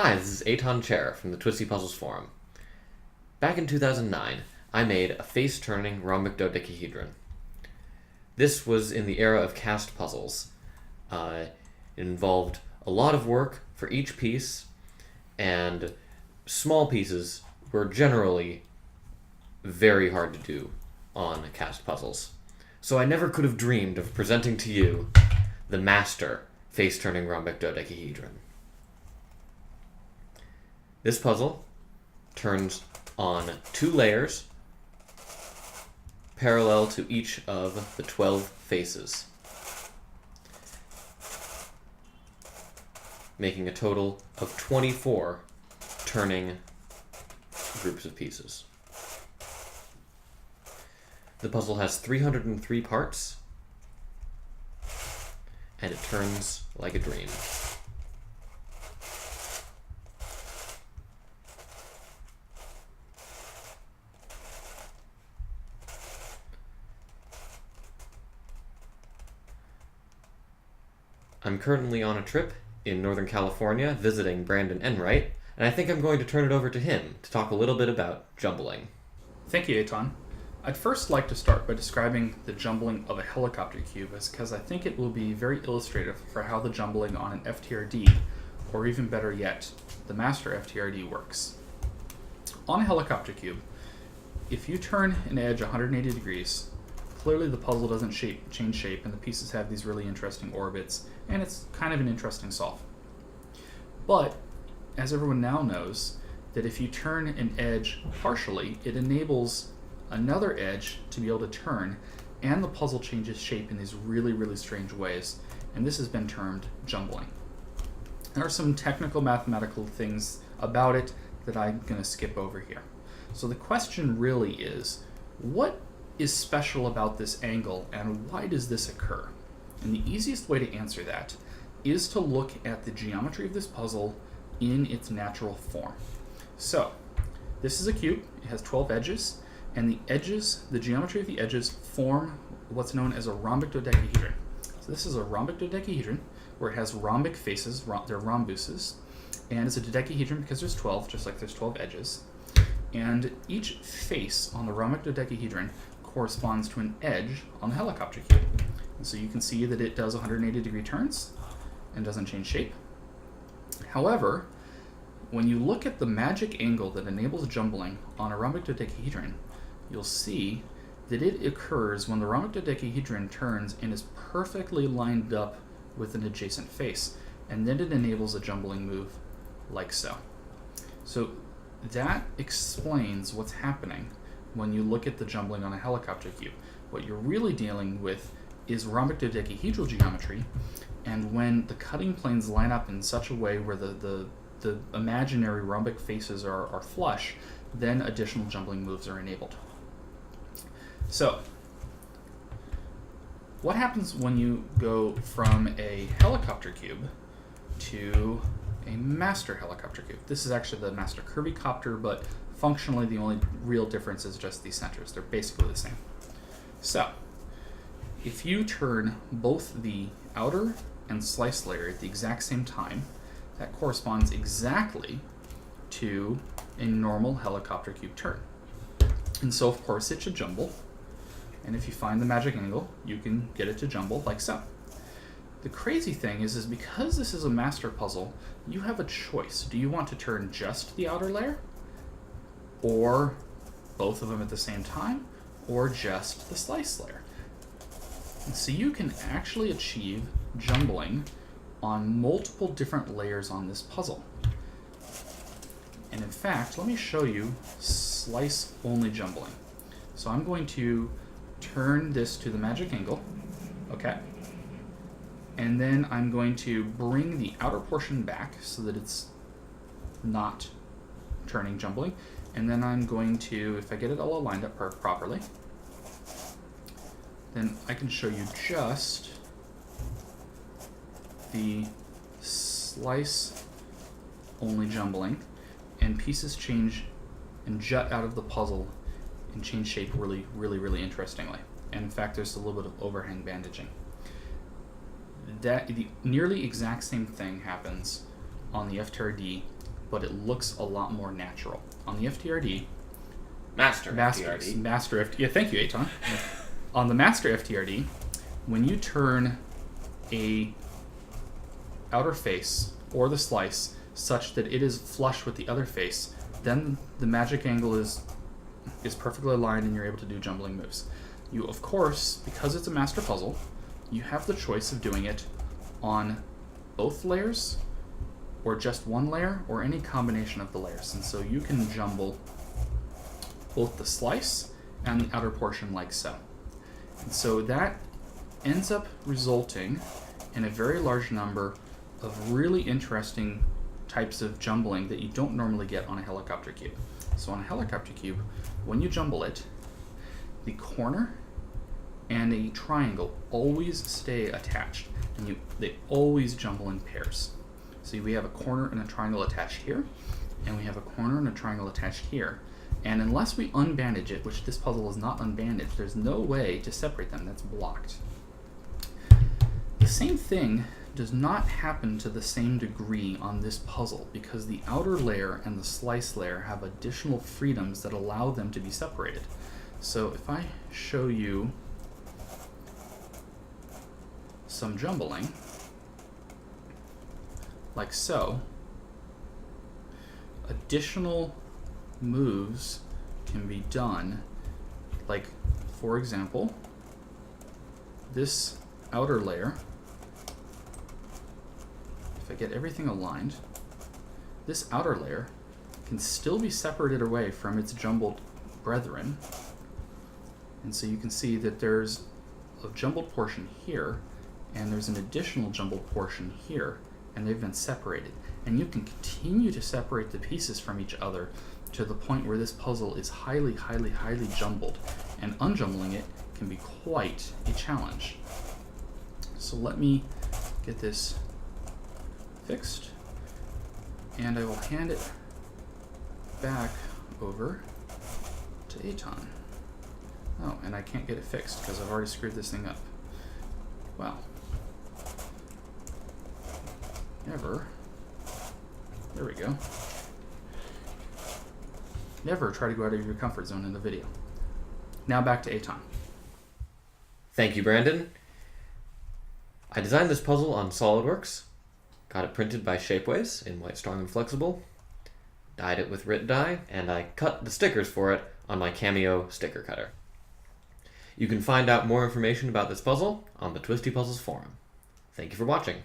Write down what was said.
Hi, this is Aton Chair from the Twisty Puzzles Forum. Back in 2009, I made a face-turning rhombic dodecahedron. This was in the era of cast puzzles. It involved a lot of work for each piece, and small pieces were generally very hard to do on cast puzzles. So I never could have dreamed of presenting to you the master face-turning rhombic dodecahedron. This puzzle turns on 2 layers parallel to each of the 12 faces, making a total of 24 turning groups of pieces. The puzzle has 303 parts, and it turns like a dream. I'm currently on a trip in Northern California visiting Brandon Enright, and I think I'm going to turn it over to him to talk a little bit about jumbling. Thank you, Aton. I'd first like to start by describing the jumbling of a helicopter cube, because I think it will be very illustrative for how the jumbling on an FTRD, or even better yet, the master FTRD works. On a helicopter cube, if you turn an edge 180 degrees, clearly the puzzle doesn't change shape, and the pieces have these really interesting orbits, and it's kind of an interesting solve. But, as everyone now knows, that if you turn an edge partially, it enables another edge to be able to turn, and the puzzle changes shape in these really, really strange ways, and this has been termed jumbling. There are some technical mathematical things about it that I'm going to skip over here. So the question really is, what is special about this angle, and why does this occur? And the easiest way to answer that is to look at the geometry of this puzzle in its natural form. So, this is a cube, it has 12 edges, and the geometry of the edges form what's known as a rhombic dodecahedron. So this is a rhombic dodecahedron where it has rhombic faces, they're rhombuses, and it's a dodecahedron because there's 12, just like there's 12 edges. And each face on the rhombic dodecahedron corresponds to an edge on the helicopter cube. And so you can see that it does 180 degree turns and doesn't change shape. However, when you look at the magic angle that enables jumbling on a rhombic dodecahedron, you'll see that it occurs when the rhombic dodecahedron turns and is perfectly lined up with an adjacent face, and then it enables a jumbling move like so. So that explains what's happening when you look at the jumbling on a helicopter cube. What you're really dealing with is rhombic dodecahedral geometry, and when the cutting planes line up in such a way where the imaginary rhombic faces are flush, then additional jumbling moves are enabled. So, what happens when you go from a helicopter cube to a master helicopter cube? This is actually the master curvicopter, but functionally the only real difference is just these centers. They're basically the same. So, if you turn both the outer and slice layer at the exact same time, that corresponds exactly to a normal helicopter cube turn. And so, of course, it should jumble. And if you find the magic angle, you can get it to jumble like so. The crazy thing is because this is a master puzzle, you have a choice. Do you want to turn just the outer layer, or both of them at the same time, or just the slice layer? And so you can actually achieve jumbling on multiple different layers on this puzzle. And in fact, let me show you slice-only jumbling. So I'm going to turn this to the magic angle, okay? And then I'm going to bring the outer portion back so that it's not turning jumbling. And then I'm going to, if I get it all lined up properly, then I can show you just the slice only jumbling, and pieces change and jut out of the puzzle and change shape really, really, really interestingly. And in fact, there's a little bit of overhang bandaging. The nearly exact same thing happens on the FTRD but it looks a lot more natural. On the FTRD, Master FTRD. Yeah, thank you, Aton. On the Master FTRD, when you turn a outer face or the slice such that it is flush with the other face, then the magic angle is perfectly aligned and you're able to do jumbling moves. You, of course, because it's a master puzzle, you have the choice of doing it on both layers or just one layer or any combination of the layers. And so you can jumble both the slice and the outer portion like so. And so that ends up resulting in a very large number of really interesting types of jumbling that you don't normally get on a helicopter cube. So on a helicopter cube, when you jumble it, the corner and a triangle always stay attached, and they always jumble in pairs. So we have a corner and a triangle attached here, and we have a corner and a triangle attached here. And unless we unbandage it, which this puzzle is not unbandaged, there's no way to separate them. That's blocked. The same thing does not happen to the same degree on this puzzle because the outer layer and the slice layer have additional freedoms that allow them to be separated. So if I show you some jumbling, like so, additional moves can be done. Like, for example, this outer layer, if I get everything aligned, this outer layer can still be separated away from its jumbled brethren. And so you can see that there's a jumbled portion here, and there's an additional jumbled portion here, and they've been separated. And you can continue to separate the pieces from each other to the point where this puzzle is highly, highly, highly jumbled, and unjumbling it can be quite a challenge. So let me get this fixed, and I will hand it back over to Aton. Oh, and I can't get it fixed because I've already screwed this thing up. Wow. Never. There we go. Never try to go out of your comfort zone in the video. Now back to Aton. Thank you, Brandon. I designed this puzzle on SolidWorks, got it printed by Shapeways in white, strong, and flexible, dyed it with Rit dye, and I cut the stickers for it on my Cameo sticker cutter. You can find out more information about this puzzle on the Twisty Puzzles forum. Thank you for watching.